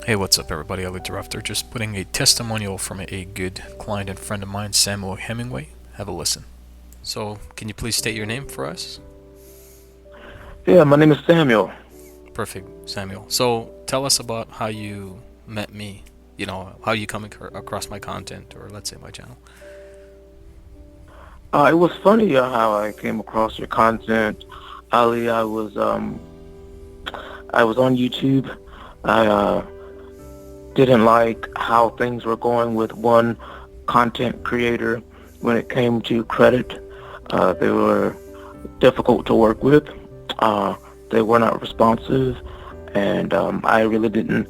Hey, what's up, everybody? Tarafdar, just putting a testimonial from a good client and friend of mine, Samuel Hemingway. Have a listen. So, can you please state your name for us? Yeah, my name is Samuel. Perfect, Samuel. So, tell us about how you met me. How you come across my content, or let's say my channel. It was funny how I came across your content, Ali. I was on YouTube. I didn't like how things were going with one content creator when it came to credit. They were difficult to work with. Uh, they were not responsive, and I really didn't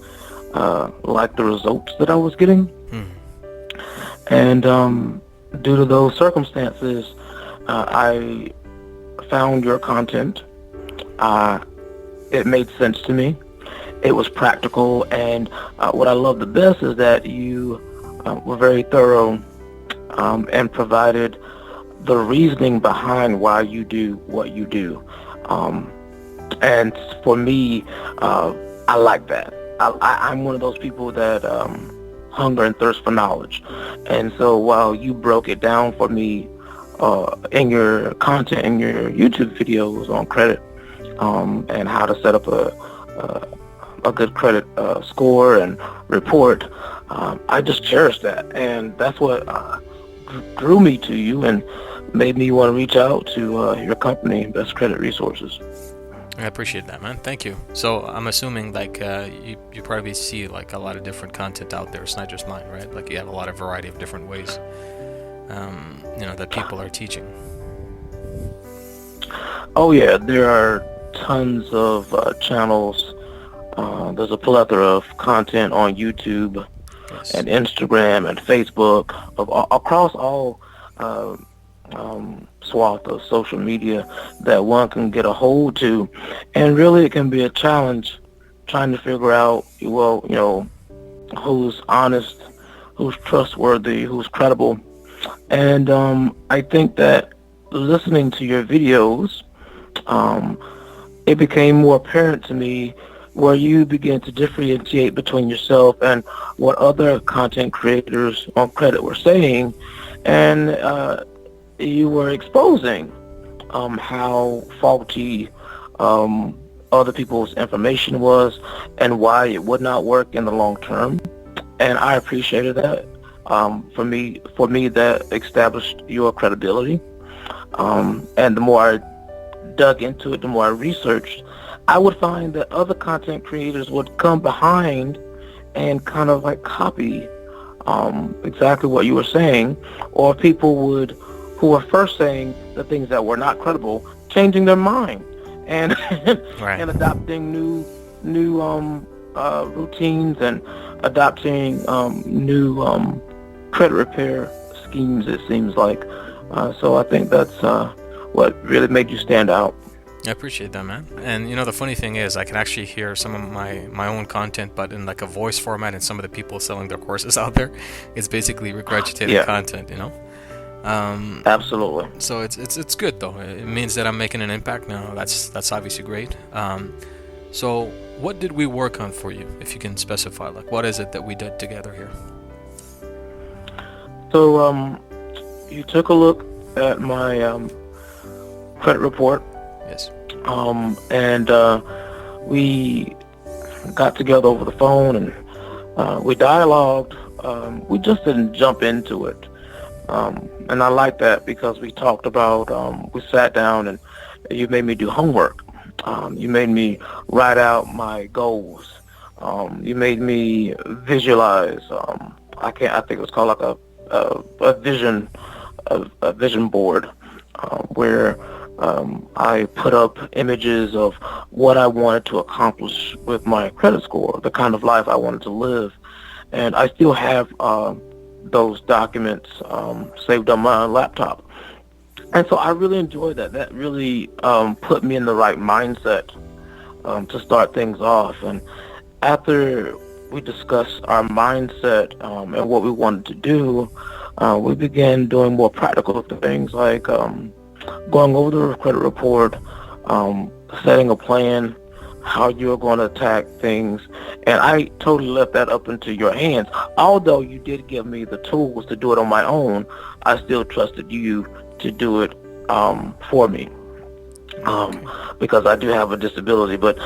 like the results that I was getting. Hmm. And due to those circumstances, I found your content. Uh, it made sense to me. It was practical, and what I love the best is that you were very thorough and provided the reasoning behind why you do what you do. Um, and for me, I like that. I'm one of those people that hunger and thirst for knowledge. And so while you broke it down for me in your content, in your YouTube videos on credit and how to set up a good credit score and report, I just cherish that. And that's what drew me to you and made me want to reach out to your company, Best Credit Resources. I appreciate that, man. Thank you. So, I'm assuming you probably see like a lot of different content out there. It's not just mine, right? Like you have a lot of variety of different ways, that people are teaching. Oh yeah, there are tons of channels. There's a plethora of content on YouTube Yes. and Instagram and Facebook across all swath of social media that one can get a hold to, and really it can be a challenge trying to figure out, well, who's honest, who's trustworthy, who's credible. And I think that listening to your videos, it became more apparent to me where you begin to differentiate between yourself and what other content creators on credit were saying, and you were exposing how faulty other people's information was and why it would not work in the long term. And I appreciated that. For me, that established your credibility. And the more I dug into it, the more I researched, I would find that other content creators would come behind and kind of like copy exactly what you were saying, or people who were first saying the things that were not credible, changing their mind and Right. and adopting new routines and adopting new credit repair schemes. It seems like so. I think that's what really made you stand out. I appreciate that, man. And the funny thing is, I can actually hear some of my own content, but in like a voice format, and some of the people selling their courses out there, it's basically regurgitated Yeah, content. absolutely. So it's good though. It means that I'm making an impact now. That's obviously great. So what did we work on for you, if you can specify? Like, what is it that we did together here? So you took a look at my credit report, Yes. and we got together over the phone and we dialogued. We just didn't jump into it, and I like that because we talked about. We sat down and you made me do homework. You made me write out my goals. You made me visualize. I can't. I think it was called like a vision, a vision board, where I put up images of what I wanted to accomplish with my credit score, the kind of life I wanted to live, and I still have those documents saved on my laptop. And so I really enjoyed that. That really put me in the right mindset to start things off. And after we discussed our mindset and what we wanted to do, we began doing more practical things like going over the credit report, setting a plan, how you're going to attack things, and I totally left that up into your hands. Although you did give me the tools to do it on my own, I still trusted you to do it for me. Because I do have a disability. But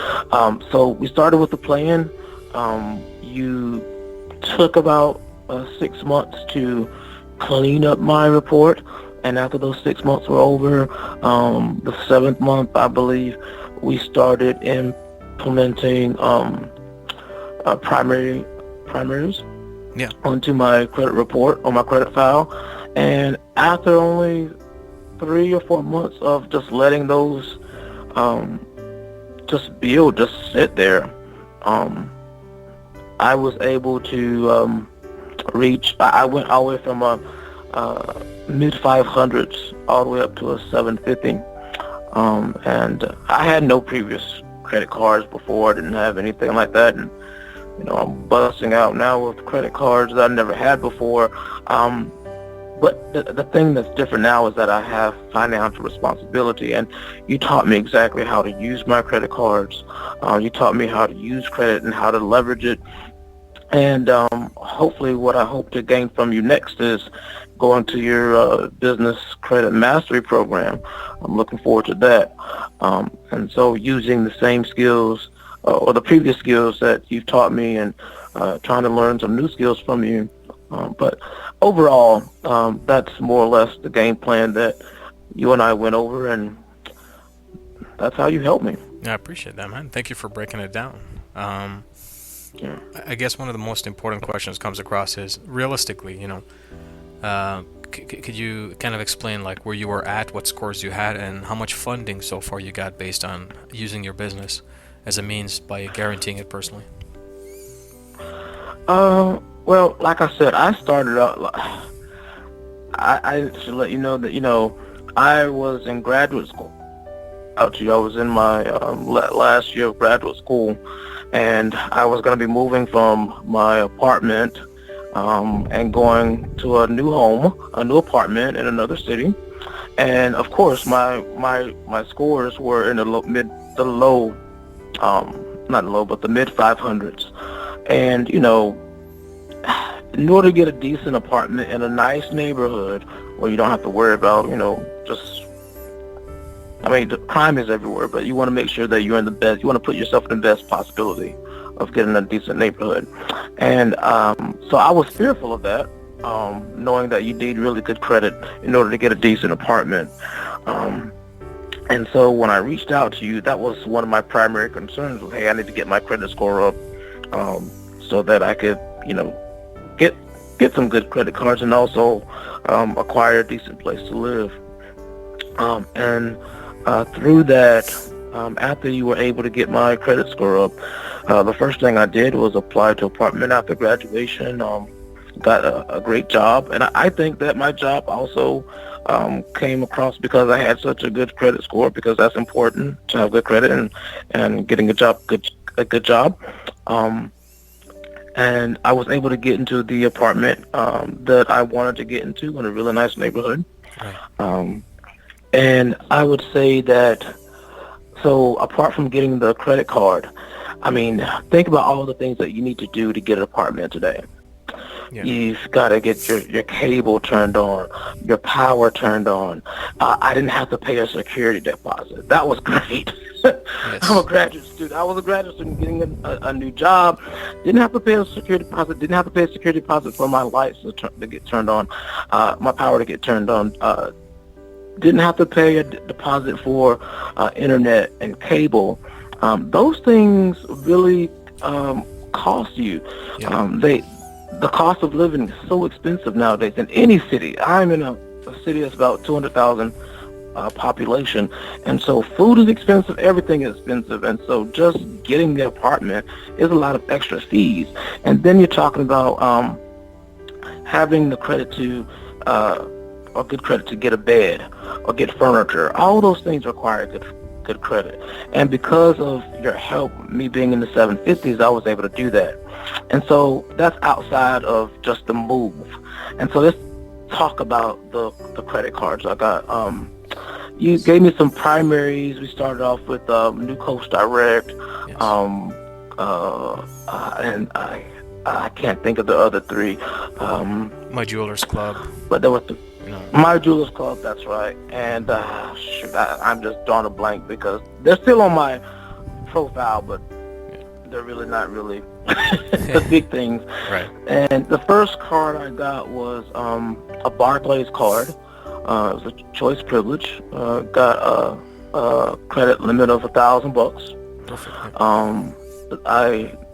so we started with the plan. You took about 6 months to clean up my report, and after those 6 months were over, the 7th month, I believe, we started implementing primaries Yeah. onto my credit report, on my credit file. And after only 3 or 4 months of just letting those just sit there, I was able to reach. I went all the way from a mid 500s all the way up to a 750, and I had no previous credit cards before. I didn't have anything like that, and I'm busting out now with credit cards that I never had before. But the thing that's different now is that I have financial responsibility, and you taught me exactly how to use my credit cards. You taught me how to use credit and how to leverage it. And hopefully what I hope to gain from you next is going to your business credit mastery program. I'm looking forward to that. And so using the same skills or the previous skills that you've taught me, and trying to learn some new skills from you. But overall, that's more or less the game plan that you and I went over, and that's how you helped me. Yeah, I appreciate that, man. Thank you for breaking it down. Yeah. I guess one of the most important questions comes across is, realistically, could you kind of explain like where you were at, what scores you had, and how much funding so far you got based on using your business as a means by guaranteeing it personally? Well, like I said, I started out. I should let you know that I was in graduate school. I was in my last year of graduate school, and I was going to be moving from my apartment and going to a new home, a new apartment in another city. And of course, my scores were in the mid 500s. And in order to get a decent apartment in a nice neighborhood where you don't have to worry about, the crime is everywhere, but you want to make sure that you're in the best, you want to put yourself in the best possibility of getting a decent neighborhood. And so I was fearful of that, knowing that you need really good credit in order to get a decent apartment. And so when I reached out to you, that was one of my primary concerns was, hey, I need to get my credit score up so that I could, get some good credit cards and also acquire a decent place to live. And through that, after you were able to get my credit score up, the first thing I did was apply to apartment after graduation. Got a great job, and I think that my job also came across because I had such a good credit score, because that's important to have good credit and getting a good job. And I was able to get into the apartment that I wanted to get into in a really nice neighborhood. Right. And I would say that, so apart from getting the credit card, think about all the things that you need to do to get an apartment today. Yeah. You've got to get your cable turned on, your power turned on. I didn't have to pay a security deposit. That was great. Yes. I'm a graduate student. I was a graduate student getting a new job. Didn't have to pay a security deposit. Didn't have to pay a security deposit for my lights to get turned on, my power to get turned on. Didn't have to pay a deposit for internet and cable. Those things really cost you. Yeah. The cost of living is so expensive nowadays in any city. I'm in a city that's about 200,000 population, and so food is expensive, everything is expensive, and so just getting the apartment is a lot of extra fees. And then you're talking about having the credit to or good credit to get a bed or get furniture. All those things require good credit. And because of your help, me being in the 750s, I was able to do that. And so that's outside of just the move. And so let's talk about the credit cards. I got you gave me some primaries. We started off with New Coast Direct, Yes. and I can't think of the other three. My Jewelers Club. But there was You know. My Jewelers Club. That's right. And shoot, I'm just drawing a blank because they're still on my profile, but they're really not really the big things. Right. And the first card I got was a Barclays card. It was a choice privilege. Got a credit limit of $1,000. Perfect.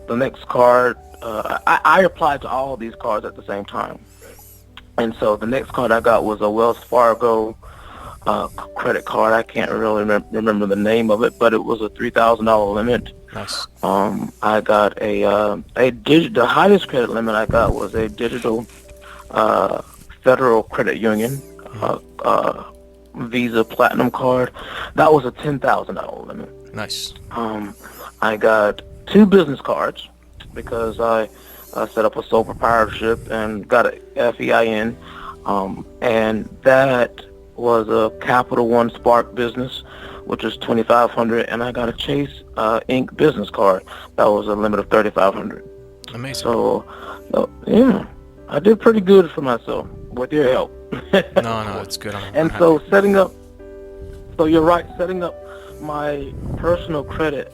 The next card, I applied to all of these cards at the same time. And so the next card I got was a Wells Fargo credit card. I can't really remember the name of it, but it was a $3,000 limit. Nice. I got the highest credit limit I got was a digital Federal Credit Union Visa Platinum card. That was a $10,000 limit. Nice. I got 2 business cards because I set up a sole proprietorship and got a FEIN, and that was a Capital One Spark business, which is $2,500, and I got a Chase Inc. business card that was a limit of $3,500. Amazing. So, yeah, I did pretty good for myself with your help. No, it's good. And so setting up my personal credit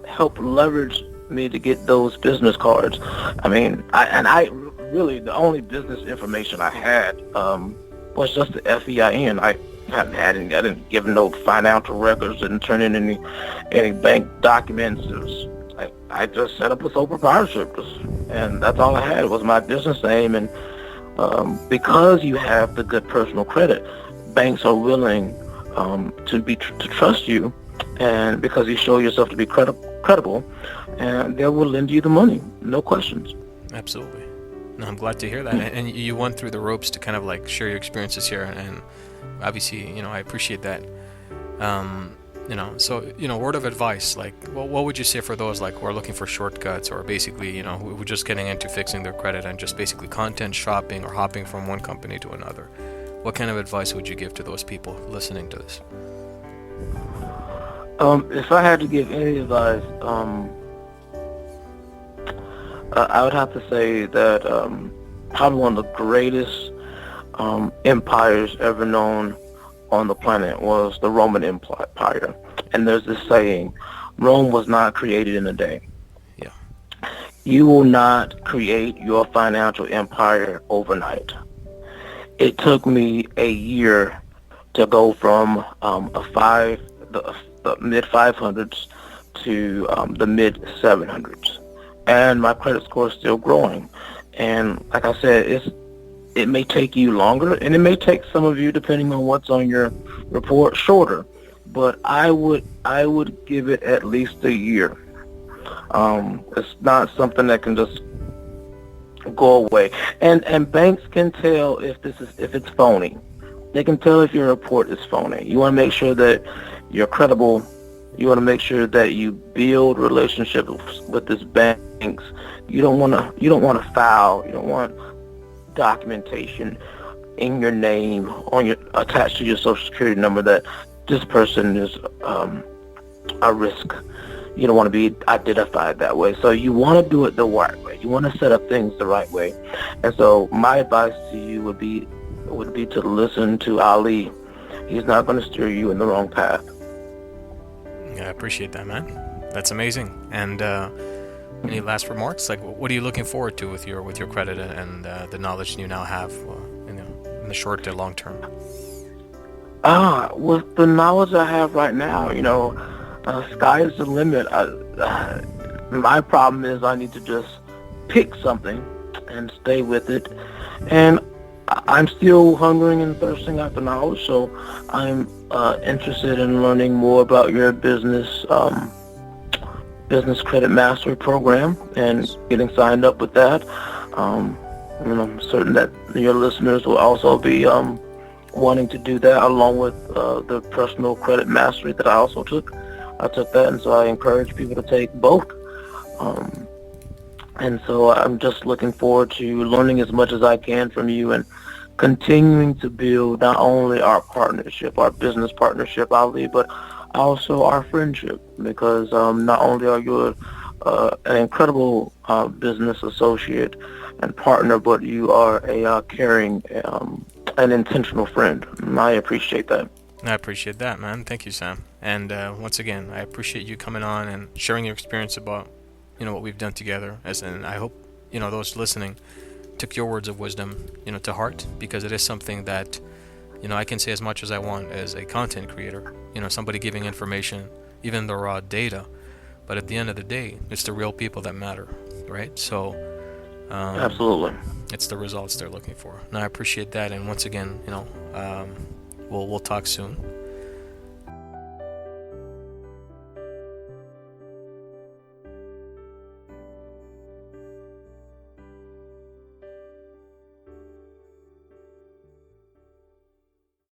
helped leverage me to get those business cards. I mean, I really, the only business information I had was just the FEIN. I didn't give no financial records, didn't turn in any bank documents. I just set up a sole proprietorship, and that's all I had was my business name. And because you have the good personal credit, banks are willing to trust you, and because you show yourself to be credible, and they will lend you the money, no questions. Absolutely. No, I'm glad to hear that. And you went through the ropes to kind of like share your experiences here, and obviously, I appreciate that. So, word of advice, like, what would you say for those like who are looking for shortcuts, or basically, who are just getting into fixing their credit and just basically content shopping or hopping from one company to another? What kind of advice would you give to those people listening to this? If I had to give any advice, I would have to say that probably one of the greatest empires ever known on the planet was the Roman Empire. And there's this saying, Rome was not created in a day. Yeah. You will not create your financial empire overnight. It took me a year to go from the mid 500s to the mid 700s, and my credit score is still growing. And like I said, it may take you longer, and it may take some of you, depending on what's on your report, shorter. But I would give it at least a year. It's not something that can just go away. And banks can tell if it's phony. They can tell if your report is phony. You want to make sure that you're credible. You want to make sure that you build relationships with these banks. You don't want to foul. You don't want documentation in your name attached to your social security number that this person is a risk. You don't want to be identified that way. So you want to do it the right way. You want to set up things the right way. And so my advice to you would be to listen to Ali. He's not going to steer you in the wrong path. Yeah, I appreciate that, man. That's amazing. And any last remarks? Like, what are you looking forward to with your credit and the knowledge you now have, in the short to long term? With the knowledge I have right now, sky is the limit. My problem is I need to just pick something and stay with it. And I'm still hungering and thirsting after knowledge, so I'm interested in learning more about your business credit mastery program and getting signed up with that. And I'm certain that your listeners will also be wanting to do that, along with the personal credit mastery that I also took. I took that, and so I encourage people to take both. And so I'm just looking forward to learning as much as I can from you and continuing to build not only our partnership, our business partnership, Ali, but also our friendship. Because not only are you an incredible business associate and partner, but you are a caring and intentional friend. And I appreciate that. I appreciate that, man. Thank you, Sam. And once again, I appreciate you coming on and sharing your experience about, what we've done together. And I hope, those listening took your words of wisdom, to heart, because it is something that, I can say as much as I want as a content creator, somebody giving information, even the raw data. But at the end of the day, it's the real people that matter, right? So, Absolutely. it's the results they're looking for. And I appreciate that. And once again, we'll talk soon.